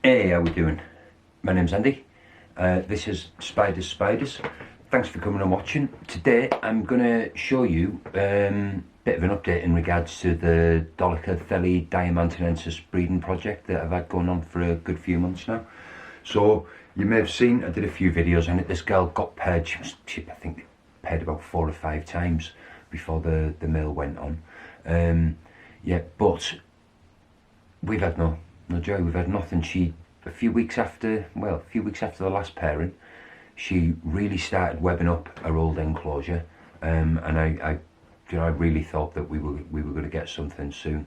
Hey, how we doing? My name's Andy. This is Spiders. Thanks for coming and watching. Today I'm going to show you a bit of an update in regards to the Dolichothele diamantinensis breeding project that I've had going on for a good few months now. So you may have seen I did a few videos on it. This girl got paired. She I think paired about 4 or 5 times before the male went on. Yeah, but we've had no joy. We've had nothing. A few weeks after the last pairing, she really started webbing up her old enclosure, and I really thought that we were going to get something soon,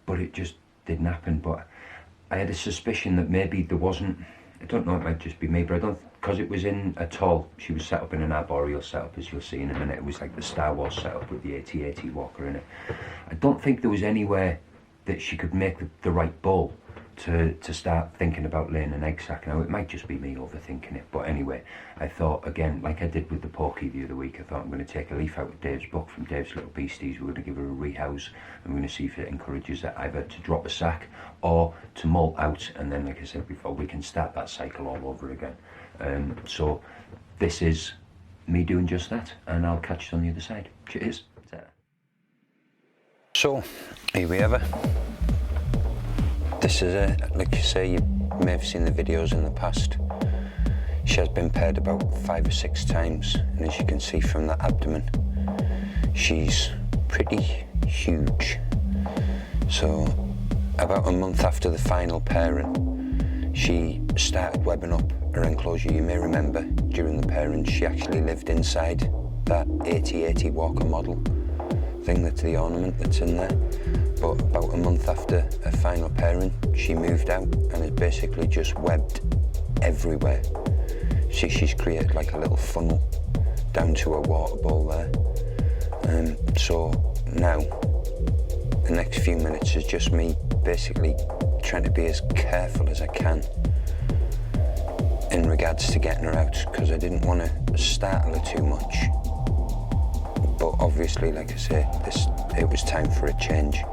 but it just didn't happen. But I had a suspicion that maybe there wasn't. I don't know. It might just be me, but I don't, because it was in a tall. She was set up in an arboreal setup, as you'll see in a minute. It was like the Star Wars setup with the AT-AT walker in it. I don't think there was anywhere that she could make the right bull to start thinking about laying an egg sac. Now, it might just be me overthinking it, but anyway, I thought, again, like I did with the porky the other week, I thought I'm going to take a leaf out of Dave's book from Dave's Little Beasties. We're going to give her a rehouse. I'm going to see if it encourages her either to drop a sac or to molt out, and then, like I said before, we can start that cycle all over again. So this is me doing just that, and I'll catch you on the other side. Cheers. So, here we have her. This is it. Like you say, you may have seen the videos in the past. She has been paired about 5 or 6 times, and as you can see from the abdomen, she's pretty huge. So, about a month after the final pairing, she started webbing up her enclosure. You may remember, during the pairing, she actually lived inside that AT-AT walker model thing, that's the ornament that's in there. But about a month after her final pairing, she moved out and has basically just webbed everywhere. See, she's created like a little funnel down to a water bowl there. So now, the next few minutes is just me basically trying to be as careful as I can in regards to getting her out, because I didn't want to startle her too much. But obviously, like I say, it was time for a change.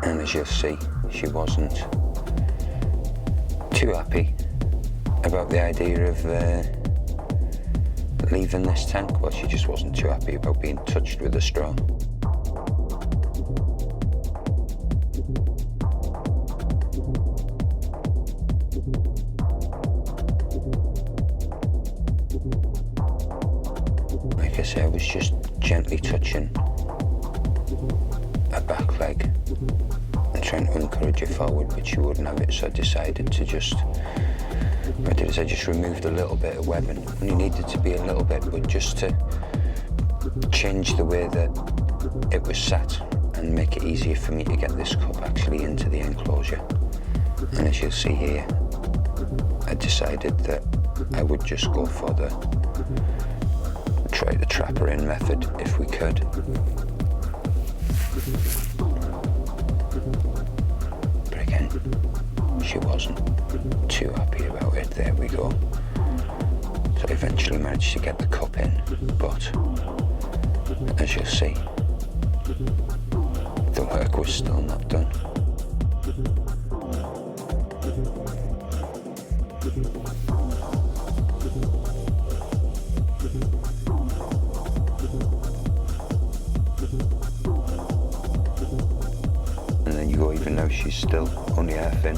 And as you'll see, she wasn't too happy about the idea of leaving this tank. Well, she just wasn't too happy about being touched with a straw. Like I say, I was just gently touching her back leg and trying to encourage her forward, but she wouldn't have it, so I decided to just, what I did is I just removed a little bit of webbing. Only needed to be a little bit, but just to change the way that it was sat and make it easier for me to get this cup actually into the enclosure. And as you'll see here, I decided that I would just go for try the trap her in method if we could. But again, she wasn't too happy about it. There we go. So I eventually managed to get the cup in, but as you'll see, the work was still not done. Even though she's still only half in,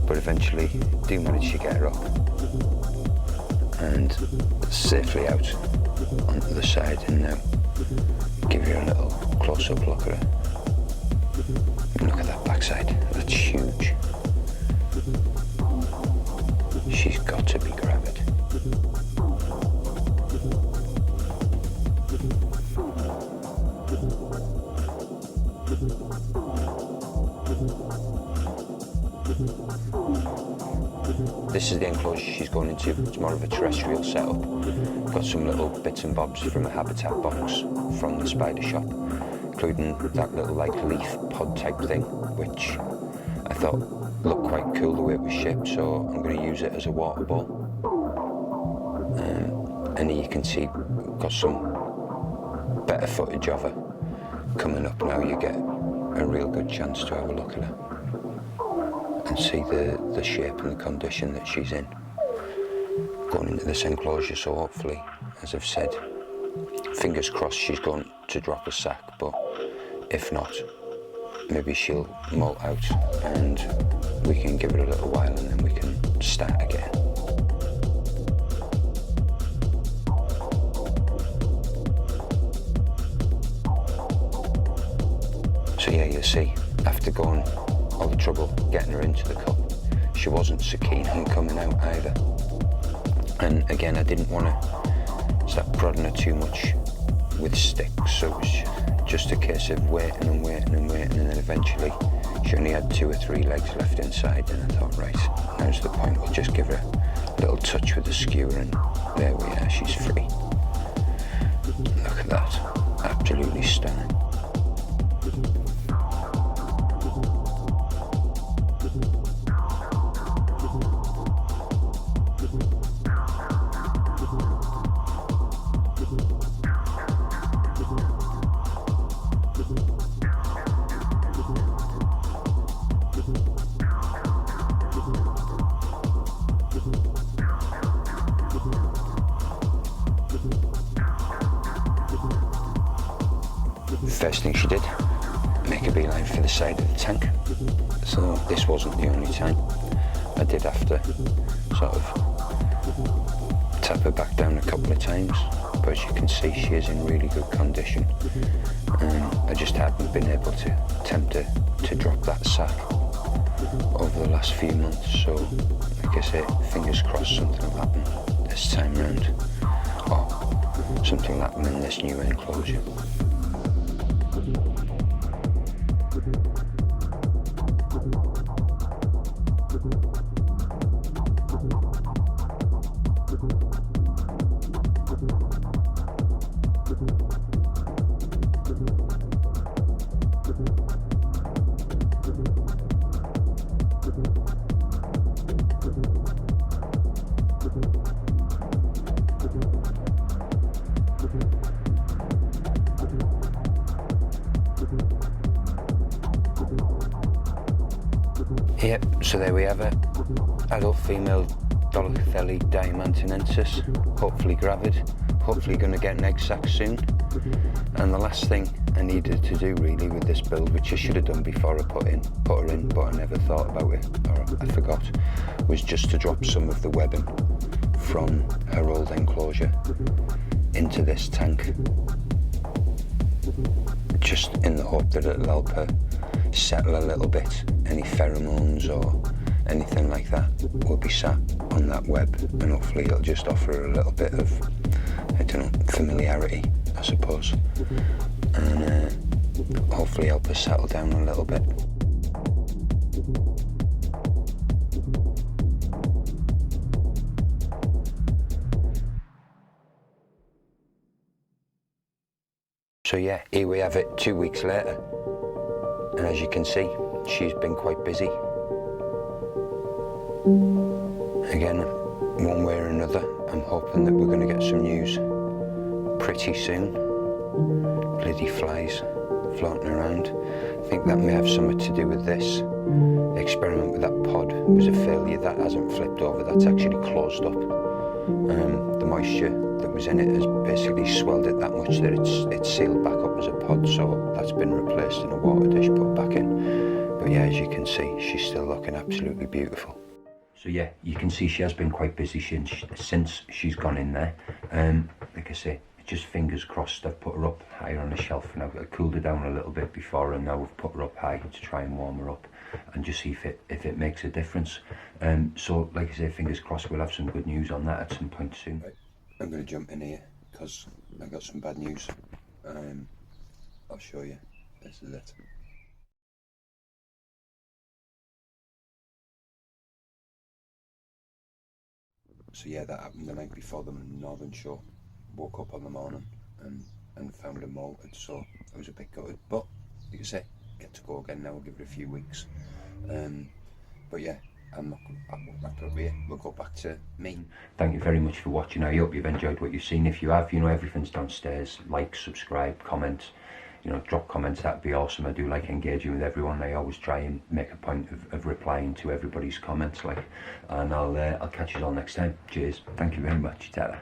but eventually do manage to get her up and safely out onto the side. And now give you a little close-up look at her. Look at that backside, that's huge. She's got to be gravid. This is the enclosure she's going into. It's more of a terrestrial setup. Got some little bits and bobs from a habitat box from the spider shop. including that little like leaf pod type thing, which I thought looked quite cool the way it was shaped, so I'm going to use it as a water ball. And you can see we've got some better footage of her coming up now. You get a real good chance to have a look at her and see the shape and the condition that she's in going into this enclosure. So hopefully, as I've said, fingers crossed she's going to drop a sack, but if not, maybe she'll molt out and we can give it a little while and then we can start again. So yeah, you see, after going all the trouble getting her into the cup, she wasn't so keen on coming out either. And again, I didn't want to start prodding her too much with sticks, so it was just a case of waiting and waiting and waiting, and then eventually she only had 2 or 3 legs left inside, and I thought, right, now's the point, we'll just give her a little touch with the skewer, and there we are, she's free. Look at that, absolutely stunning. First thing she did, make a beeline for the side of the tank. So this wasn't the only time. I did have to sort of tap her back down a couple of times, but as you can see, she is in really good condition. I just hadn't been able to tempt her to drop that sack over the last few months, so like I say, fingers crossed something will happen this time round, or something will happen in this new enclosure. Yep, so there we have it. Adult female Dolichothele diamantinensis, hopefully gravid, hopefully going to get an egg sac soon. And the last thing I needed to do really with this build, which I should have done before I put her in, but I never thought about it, or I forgot, was just to drop some of the webbing from her old enclosure into this tank, just in the hope that it'll help her settle a little bit. Any pheromones or anything like that will be sat on that web, and hopefully it'll just offer her a little bit of, I don't know, familiarity, I suppose, and hopefully help her settle down a little bit. So yeah, here we have it 2 weeks later, and as you can see, she's been quite busy. Again, one way or another, I'm hoping that we're going to get some news pretty soon. Bloody flies floating around. I think that may have something to do with this. The experiment with that pod was a failure. That hasn't flipped over, that's actually closed up. The moisture that was in it has basically swelled it that much that it's sealed back up as a pod, so that's been replaced in a water dish, put back in. But yeah, as you can see, she's still looking absolutely beautiful. So yeah, you can see she has been quite busy since she's gone in there. Like I say, just fingers crossed. I've put her up higher on the shelf and I've cooled her down a little bit before, and now we've put her up high to try and warm her up and just see if it makes a difference. So like I say, fingers crossed we'll have some good news on that at some point soon. Right. I'm going to jump in here because I've got some bad news. I'll show you. This is it. So yeah, that happened the night before the Northern Show. Woke up on the morning and and found her molted, so I was a bit gutted. But like I say, get to go again now. I'll give it a few weeks. But yeah, I'm not. I'll wrap it up here. We'll go back to me. Thank you very much for watching. I hope you've enjoyed what you've seen. If you have, you know, everything's downstairs. Like, subscribe, comment. You know, drop comments. That'd be awesome. I do like engaging with everyone. I always try and make a point of replying to everybody's comments. Like, and I'll catch you all next time. Cheers. Thank you very much. Ta-ra.